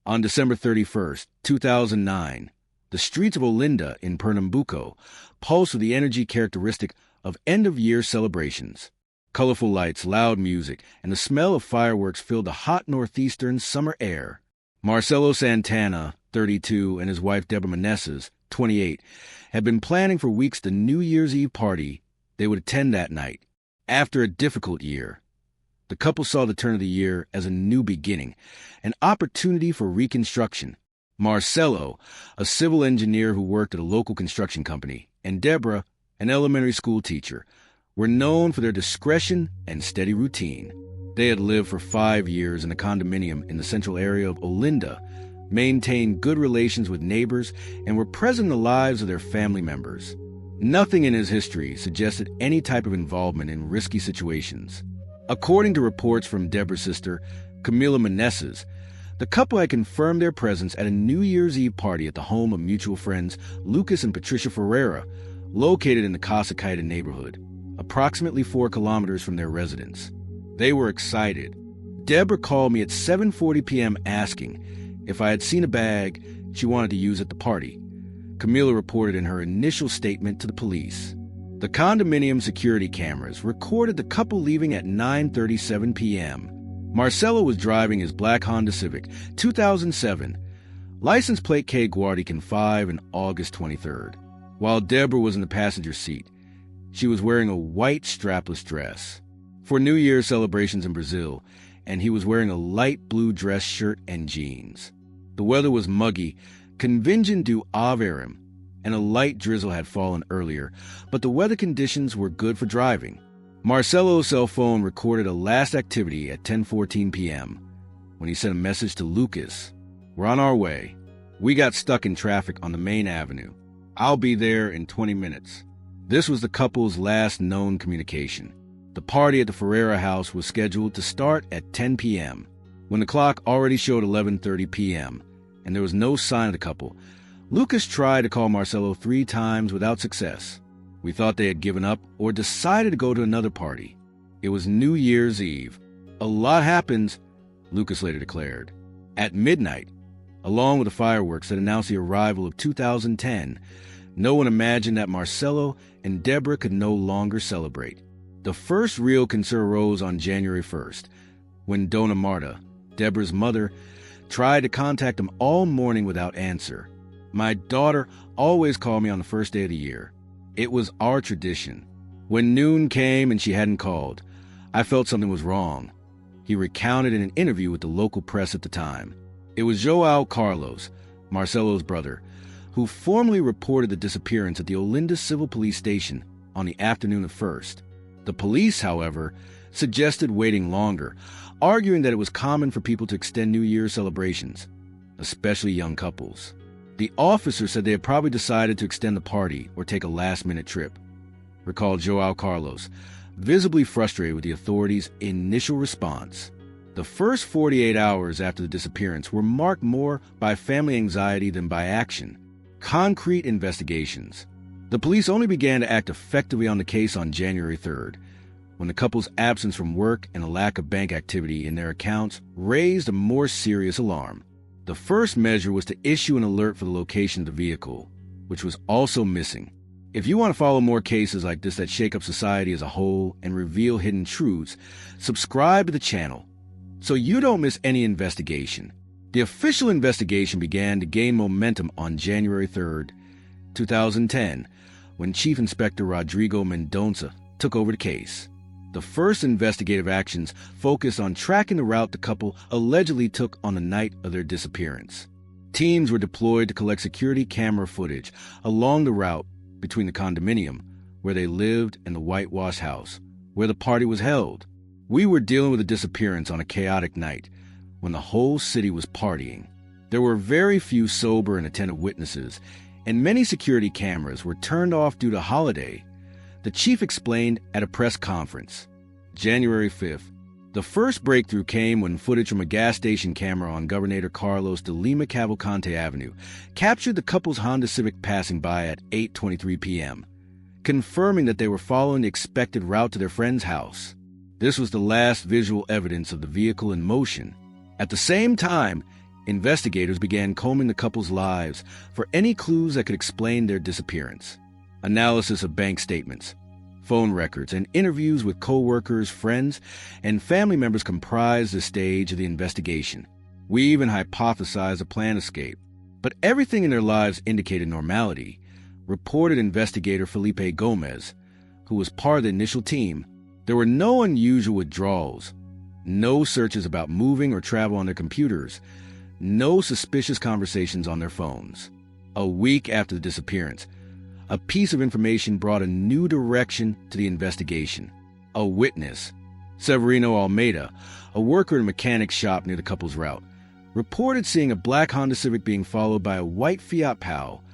On December 31st, 2009, the streets of Olinda in Pernambuco pulsed with the energy characteristic of end-of-year celebrations. Colorful lights, loud music, and the smell of fireworks filled the hot northeastern summer air. Marcelo Santana, 32, and his wife Deborah Meneses, 28, had been planning for weeks the New Year's Eve party they would attend that night. After a difficult year, the couple saw the turn of the year as a new beginning, an opportunity for reconstruction. Marcelo, a civil engineer who worked at a local construction company, and Deborah, an elementary school teacher, were known for their discretion and steady routine. They had lived for 5 years in a condominium in the central area of Olinda, maintained good relations with neighbors, and were present in the lives of their family members. Nothing in his history suggested any type of involvement in risky situations. According to reports from Deborah's sister, Camila Meneses, the couple had confirmed their presence at a New Year's Eve party at the home of mutual friends Lucas and Patricia Ferreira, located in the Casa Caída neighborhood, approximately 4 kilometers from their residence. They were excited. Deborah called me at 7:40 p.m. asking if I had seen a bag she wanted to use at the party. Camila reported in her initial statement to the police. The condominium security cameras recorded the couple leaving at 9:37 p.m. Marcelo was driving his black Honda Civic, 2007, license plate K Guardican 5 and August 23rd, while Deborah was in the passenger seat. She was wearing a white strapless dress for New Year's celebrations in Brazil, and he was wearing a light blue dress shirt and jeans. The weather was muggy, convention du averum, and a light drizzle had fallen earlier, but the weather conditions were good for driving. Marcelo's cell phone recorded a last activity at 10:14 p.m. when he sent a message to Lucas. "We're on our way. We got stuck in traffic on the main avenue. I'll be there in 20 minutes. This was the couple's last known communication. The party at the Ferreira house was scheduled to start at 10 p.m. When the clock already showed 11:30 p.m. and there was no sign of the couple, Lucas tried to call Marcelo 3 times without success. We thought they had given up or decided to go to another party. It was New Year's Eve. A lot happens," Lucas later declared. At midnight, along with the fireworks that announced the arrival of 2010, no one imagined that Marcelo and Deborah could no longer celebrate. The first real concern arose on January 1st, when Dona Marta, Deborah's mother, tried to contact them all morning without answer. "My daughter always called me on the first day of the year. It was our tradition. When noon came and she hadn't called, I felt something was wrong," he recounted in an interview with the local press at the time. It was João Carlos, Marcelo's brother, who formally reported the disappearance at the Olinda Civil Police Station on the afternoon of 1st. The police, however, suggested waiting longer, arguing that it was common for people to extend New Year's celebrations, especially young couples. The officer said they had probably decided to extend the party or take a last-minute trip, recalled João Carlos, visibly frustrated with the authorities' initial response. The first 48 hours after the disappearance were marked more by family anxiety than by action. Concrete investigations. The police only began to act effectively on the case on January 3rd, when the couple's absence from work and a lack of bank activity in their accounts raised a more serious alarm. The first measure was to issue an alert for the location of the vehicle, which was also missing. If you want to follow more cases like this that shake up society as a whole and reveal hidden truths, subscribe to the channel so you don't miss any investigation. The official investigation began to gain momentum on January 3rd, 2010, when Chief Inspector Rodrigo Mendonça took over the case. The first investigative actions focused on tracking the route the couple allegedly took on the night of their disappearance. Teams were deployed to collect security camera footage along the route between the condominium, where they lived, and the whitewashed house, where the party was held. We were dealing with a disappearance on a chaotic night, when the whole city was partying. There were very few sober and attentive witnesses, and many security cameras were turned off due to holiday, the chief explained at a press conference. January 5th, the first breakthrough came when footage from a gas station camera on Governor Carlos de Lima Cavalcante Avenue captured the couple's Honda Civic passing by at 8:23 p.m., confirming that they were following the expected route to their friend's house. This was the last visual evidence of the vehicle in motion. At the same time, investigators began combing the couple's lives for any clues that could explain their disappearance. Analysis of bank statements, phone records, and interviews with co-workers, friends, and family members comprised the stage of the investigation. We even hypothesized a planned escape, but everything in their lives indicated normality, reported investigator Felipe Gomez, who was part of the initial team. There were no unusual withdrawals, no searches about moving or travel on their computers, no suspicious conversations on their phones. A week after the disappearance, a piece of information brought a new direction to the investigation. A witness, Severino Almeida, a worker in a mechanic's shop near the couple's route, reported seeing a black Honda Civic being followed by a white Fiat Pal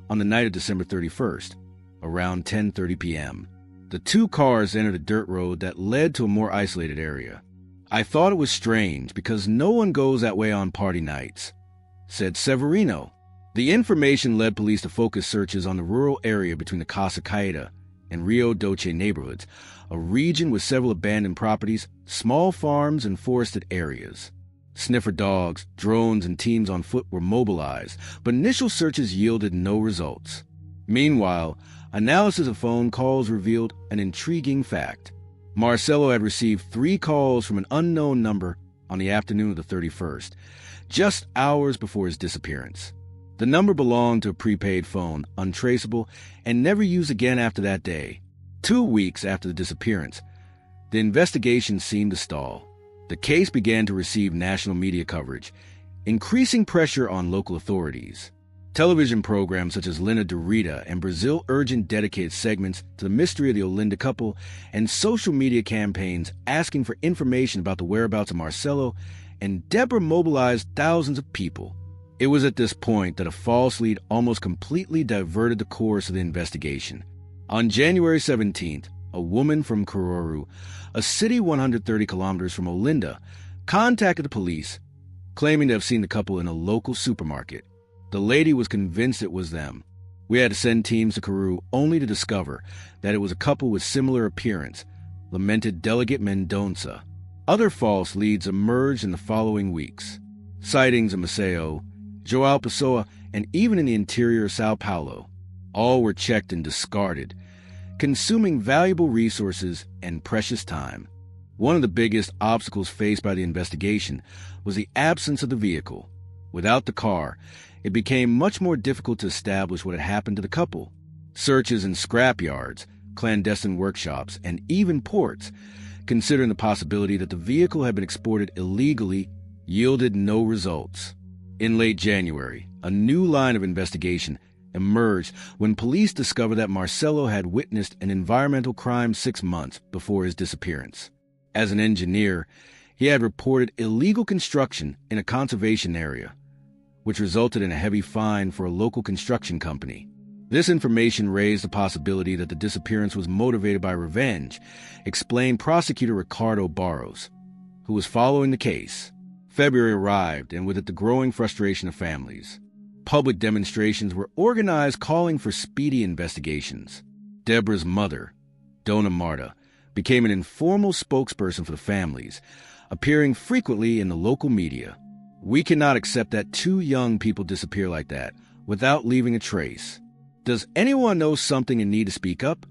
on the night of December 31st, around 10:30 p.m. The two cars entered a dirt road that led to a more isolated area. "I thought it was strange because no one goes that way on party nights," said Severino. The information led police to focus searches on the rural area between the Casa Caída and Rio Doce neighborhoods, a region with several abandoned properties, small farms, and forested areas. Sniffer dogs, drones, and teams on foot were mobilized, but initial searches yielded no results. Meanwhile, analysis of phone calls revealed an intriguing fact. Marcelo had received 3 calls from an unknown number on the afternoon of the 31st, just hours before his disappearance. The number belonged to a prepaid phone, untraceable, and never used again after that day. 2 weeks after the disappearance, the investigation seemed to stall. The case began to receive national media coverage, increasing pressure on local authorities. Television programs such as Linha Dorida and Brazil Urgent dedicated segments to the mystery of the Olinda couple, and social media campaigns asking for information about the whereabouts of Marcelo and Deborah mobilized thousands of people. It was at this point that a false lead almost completely diverted the course of the investigation. On January 17th, a woman from Caruaru, a city 130 kilometers from Olinda, contacted the police, claiming to have seen the couple in a local supermarket. The lady was convinced it was them. We had to send teams to Caruaru only to discover that it was a couple with similar appearance, lamented Delegate Mendonça. Other false leads emerged in the following weeks. Sightings in Maceió, João Pessoa, and even in the interior of Sao Paulo. All were checked and discarded, consuming valuable resources and precious time. One of the biggest obstacles faced by the investigation was the absence of the vehicle. Without the car, it became much more difficult to establish what had happened to the couple. Searches in scrapyards, clandestine workshops, and even ports, considering the possibility that the vehicle had been exported illegally, yielded no results. In late January, a new line of investigation emerged when police discovered that Marcelo had witnessed an environmental crime 6 months before his disappearance. As an engineer, he had reported illegal construction in a conservation area, which resulted in a heavy fine for a local construction company. This information raised the possibility that the disappearance was motivated by revenge, explained prosecutor Ricardo Barros, who was following the case. February arrived, and with it the growing frustration of families. Public demonstrations were organized calling for speedy investigations. Deborah's mother, Dona Marta, became an informal spokesperson for the families, appearing frequently in the local media. "We cannot accept that 2 young people disappear like that, without leaving a trace. Does anyone know something and need to speak up?"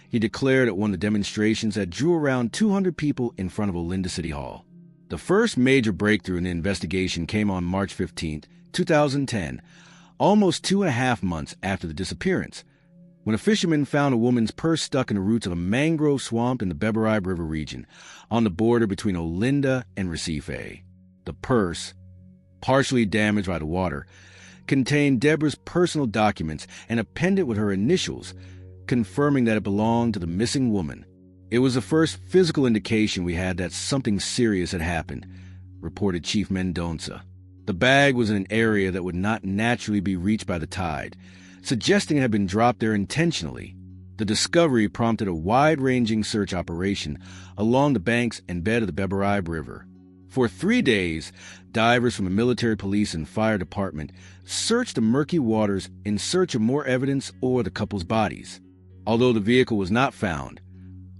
he declared at one of the demonstrations that drew around 200 people in front of Olinda City Hall. The first major breakthrough in the investigation came on March 15, 2010, almost 2.5 months after the disappearance, when a fisherman found a woman's purse stuck in the roots of a mangrove swamp in the Beberibe River region, on the border between Olinda and Recife. The purse, partially damaged by the water, contained Deborah's personal documents and a pendant with her initials, confirming that it belonged to the missing woman. "It was the first physical indication we had that something serious had happened," reported Chief Mendonça. The bag was in an area that would not naturally be reached by the tide, suggesting it had been dropped there intentionally. The discovery prompted a wide-ranging search operation along the banks and bed of the Beberibe River. For 3 days, divers from the military police and fire department searched the murky waters in search of more evidence or the couple's bodies. Although the vehicle was not found,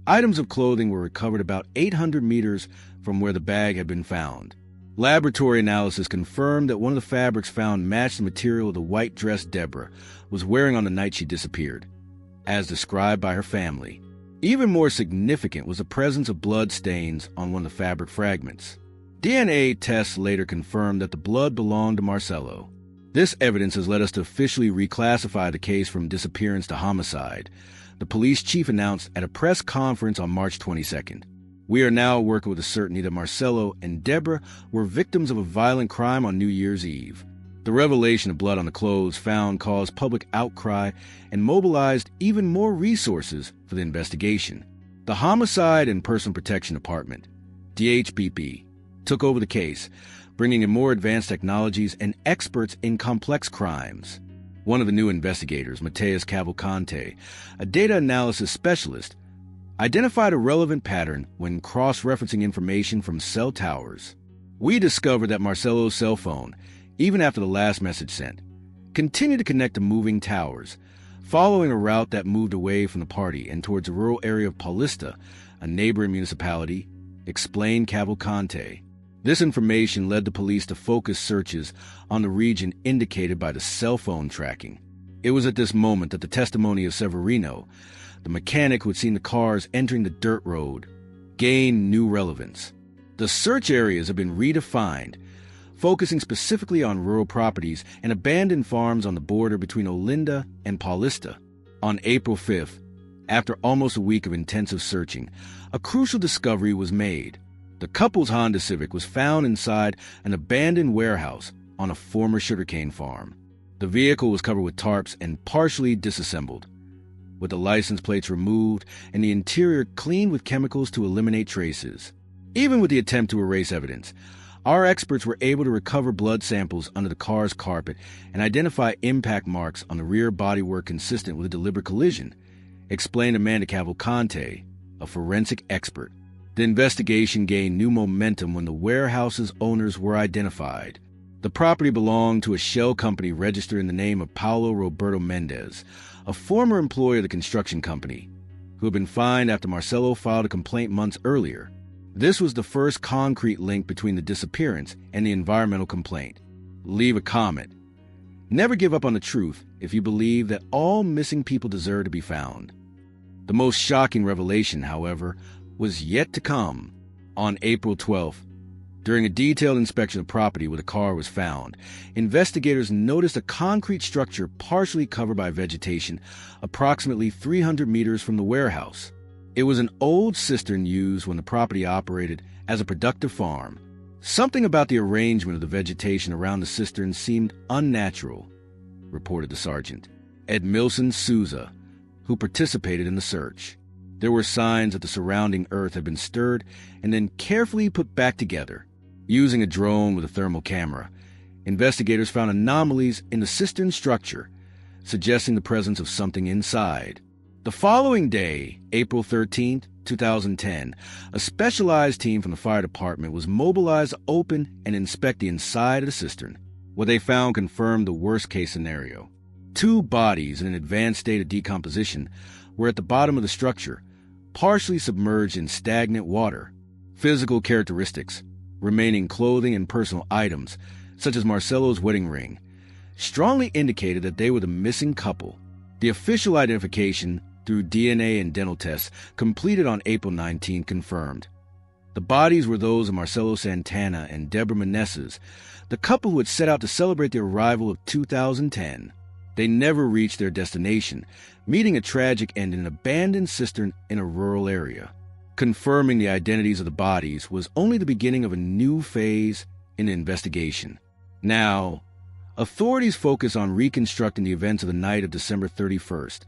items of clothing were recovered about 800 meters from where the bag had been found. Laboratory analysis confirmed that one of the fabrics found matched the material of the white dress Deborah was wearing on the night she disappeared, as described by her family. Even more significant was the presence of blood stains on one of the fabric fragments. DNA tests later confirmed that the blood belonged to Marcelo. This evidence has led us to officially reclassify the case from disappearance to homicide, the police chief announced at a press conference on March 22nd. We are now working with the certainty that Marcelo and Deborah were victims of a violent crime on New Year's Eve. The revelation of blood on the clothes found caused public outcry and mobilized even more resources for the investigation. The Homicide and Personal Protection Department, DHPP, took over the case, bringing in more advanced technologies and experts in complex crimes. One of the new investigators, Mateus Cavalcante, a data analysis specialist, identified a relevant pattern when cross-referencing information from cell towers. We discovered that Marcelo's cell phone, even after the last message sent, continued to connect to moving towers, following a route that moved away from the party and towards the rural area of Paulista, a neighboring municipality, explained Cavalcante. This information led the police to focus searches on the region indicated by the cell phone tracking. It was at this moment that the testimony of Severino, the mechanic who had seen the cars entering the dirt road, gained new relevance. The search areas have been redefined, focusing specifically on rural properties and abandoned farms on the border between Olinda and Paulista. On April 5th, after almost a week of intensive searching, a crucial discovery was made. The couple's Honda Civic was found inside an abandoned warehouse on a former sugarcane farm. The vehicle was covered with tarps and partially disassembled, with the license plates removed and the interior cleaned with chemicals to eliminate traces. Even with the attempt to erase evidence, our experts were able to recover blood samples under the car's carpet and identify impact marks on the rear bodywork consistent with a deliberate collision, explained Amanda Cavalcante, a forensic expert. The investigation gained new momentum when the warehouse's owners were identified. The property belonged to a shell company registered in the name of Paulo Roberto Mendez, a former employee of the construction company, who had been fined after Marcelo filed a complaint months earlier. This was the first concrete link between the disappearance and the environmental complaint. Leave a comment. Never give up on the truth if you believe that all missing people deserve to be found. The most shocking revelation, however, was yet to come. On April 12th, during a detailed inspection of property where the car was found, investigators noticed a concrete structure partially covered by vegetation approximately 300 meters from the warehouse. It was an old cistern used when the property operated as a productive farm. Something about the arrangement of the vegetation around the cistern seemed unnatural, reported the sergeant, Edmilson Souza, who participated in the search. There were signs that the surrounding earth had been stirred and then carefully put back together. Using a drone with a thermal camera, investigators found anomalies in the cistern structure, suggesting the presence of something inside. The following day, April 13, 2010, a specialized team from the fire department was mobilized to open and inspect the inside of the cistern. What they found confirmed the worst-case scenario. 2 bodies in an advanced state of decomposition were at the bottom of the structure, partially submerged in stagnant water. Physical characteristics, remaining clothing and personal items, such as Marcelo's wedding ring, strongly indicated that they were the missing couple. The official identification through DNA and dental tests completed on April 19 confirmed. The bodies were those of Marcelo Santana and Deborah Meneses, the couple who had set out to celebrate the arrival of 2010. They never reached their destination, meeting a tragic end in an abandoned cistern in a rural area. Confirming the identities of the bodies was only the beginning of a new phase in the investigation. Now, authorities focus on reconstructing the events of the night of December 31st,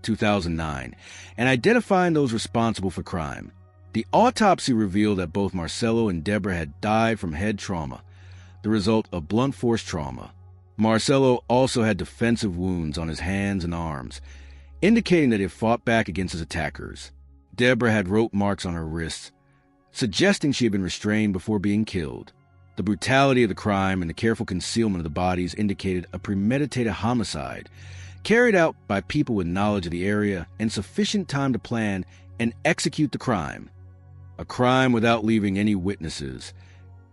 2009, and identifying those responsible for crime. The autopsy revealed that both Marcelo and Deborah had died from head trauma, the result of blunt force trauma. Marcelo also had defensive wounds on his hands and arms, indicating that he had fought back against his attackers. Deborah had rope marks on her wrists, suggesting she had been restrained before being killed. The brutality of the crime and the careful concealment of the bodies indicated a premeditated homicide, carried out by people with knowledge of the area and sufficient time to plan and execute the crime. A crime without leaving any witnesses,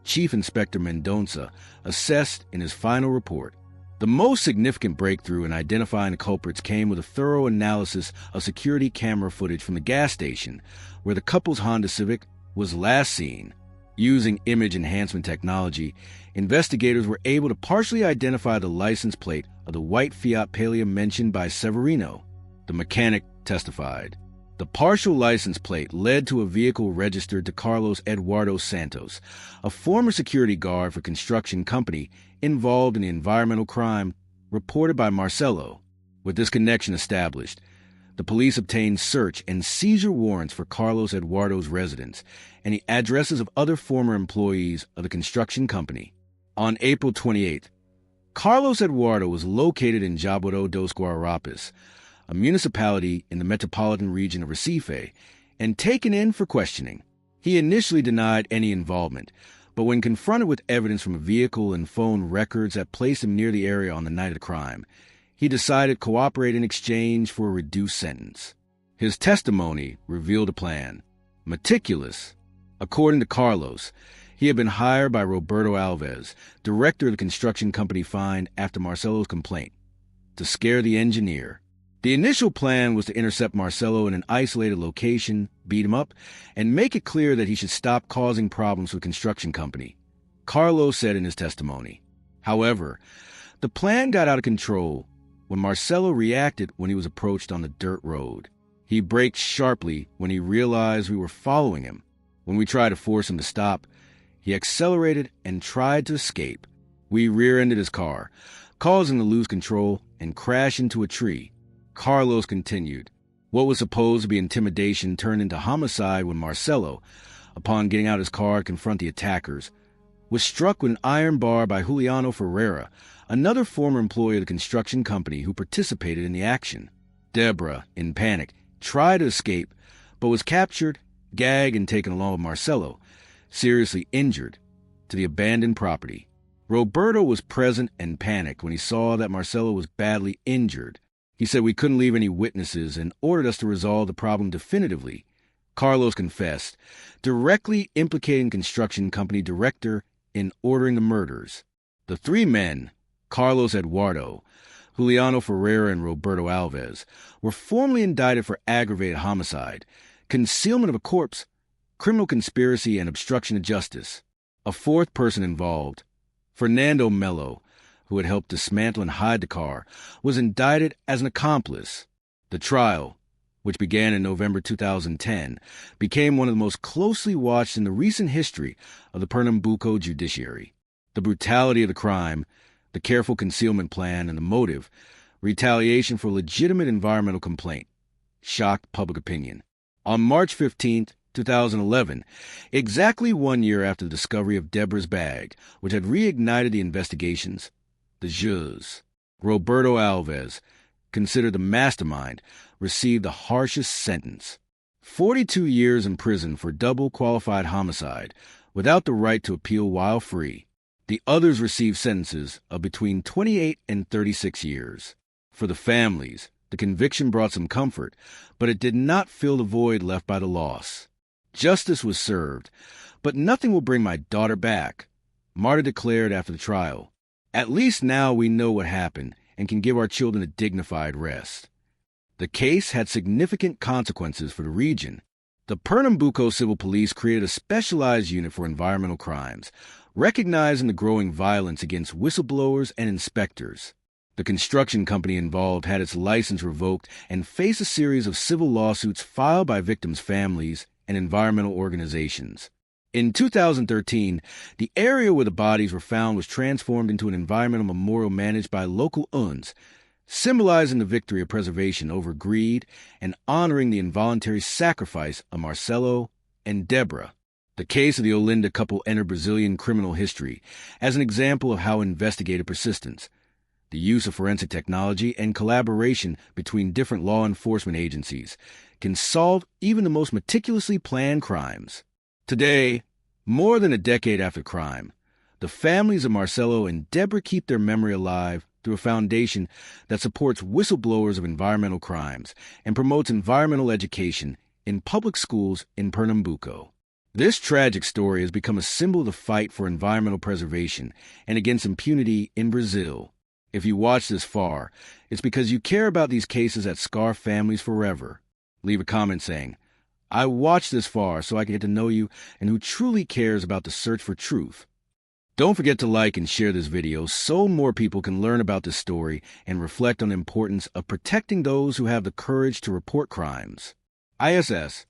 Chief Inspector Mendonça assessed in his final report. The most significant breakthrough in identifying the culprits came with a thorough analysis of security camera footage from the gas station where the couple's Honda Civic was last seen. Using image enhancement technology, investigators were able to partially identify the license plate of the white Fiat Palio mentioned by Severino. The mechanic testified. The partial license plate led to a vehicle registered to Carlos Eduardo Santos, a former security guard for a construction company involved in the environmental crime reported by Marcelo. With this connection established, the police obtained search and seizure warrants for Carlos Eduardo's residence and the addresses of other former employees of the construction company. On April 28th, Carlos Eduardo was located in Jaboado dos Guararapes, a municipality in the metropolitan region of Recife, and taken in for questioning. He initially denied any involvement, but when confronted with evidence from a vehicle and phone records that placed him near the area on the night of the crime, he decided to cooperate in exchange for a reduced sentence. His testimony revealed a plan. Meticulous. According to Carlos, he had been hired by Roberto Alves, director of the construction company fined after Marcelo's complaint, to scare the engineer. The initial plan was to intercept Marcelo in an isolated location, beat him up, and make it clear that he should stop causing problems for the construction company, Carlos said in his testimony. However, the plan got out of control when Marcelo reacted when he was approached on the dirt road. He braked sharply when he realized we were following him. When we tried to force him to stop, he accelerated and tried to escape. We rear-ended his car, causing him to lose control and crash into a tree. Carlos continued. What was supposed to be intimidation turned into homicide when Marcelo, upon getting out his car to confront the attackers, was struck with an iron bar by Juliano Ferreira, another former employee of the construction company who participated in the action. Deborah, in panic, tried to escape, but was captured, gagged, and taken along with Marcelo, seriously injured, to the abandoned property. Roberto was present and panicked when he saw that Marcelo was badly injured. He said we couldn't leave any witnesses and ordered us to resolve the problem definitively. Carlos confessed, directly implicating construction company director in ordering the murders. The three men, Carlos Eduardo, Juliano Ferreira, and Roberto Alves, were formally indicted for aggravated homicide, concealment of a corpse, criminal conspiracy, and obstruction of justice. A fourth person involved, Fernando Melo, who had helped dismantle and hide the car, was indicted as an accomplice. The trial, which began in November 2010, became one of the most closely watched in the recent history of the Pernambuco judiciary. The brutality of the crime, the careful concealment plan, and the motive, retaliation for a legitimate environmental complaint, shocked public opinion. On March 15, 2011, exactly 1 year after the discovery of Deborah's bag, which had reignited the investigations, the juge, Roberto Alves, considered the mastermind, received the harshest sentence. 42 years in prison for double qualified homicide, without the right to appeal while free. The others received sentences of between 28 and 36 years. For the families, the conviction brought some comfort, but it did not fill the void left by the loss. Justice was served, but nothing will bring my daughter back, Marta declared after the trial. At least now we know what happened and can give our children a dignified rest. The case had significant consequences for the region. The Pernambuco Civil Police created a specialized unit for environmental crimes, recognizing the growing violence against whistleblowers and inspectors. The construction company involved had its license revoked and faced a series of civil lawsuits filed by victims' families and environmental organizations. In 2013, the area where the bodies were found was transformed into an environmental memorial managed by local UNs, symbolizing the victory of preservation over greed and honoring the involuntary sacrifice of Marcelo and Deborah. The case of the Olinda couple entered Brazilian criminal history as an example of how investigative persistence, the use of forensic technology, and collaboration between different law enforcement agencies can solve even the most meticulously planned crimes. Today, more than a decade after crime, the families of Marcelo and Deborah keep their memory alive through a foundation that supports whistleblowers of environmental crimes and promotes environmental education in public schools in Pernambuco. This tragic story has become a symbol of the fight for environmental preservation and against impunity in Brazil. If you watch this far, it's because you care about these cases that scar families forever. Leave a comment saying, "I watched this far so I can get to know you and who truly cares about the search for truth." Don't forget to like and share this video so more people can learn about this story and reflect on the importance of protecting those who have the courage to report crimes. ISS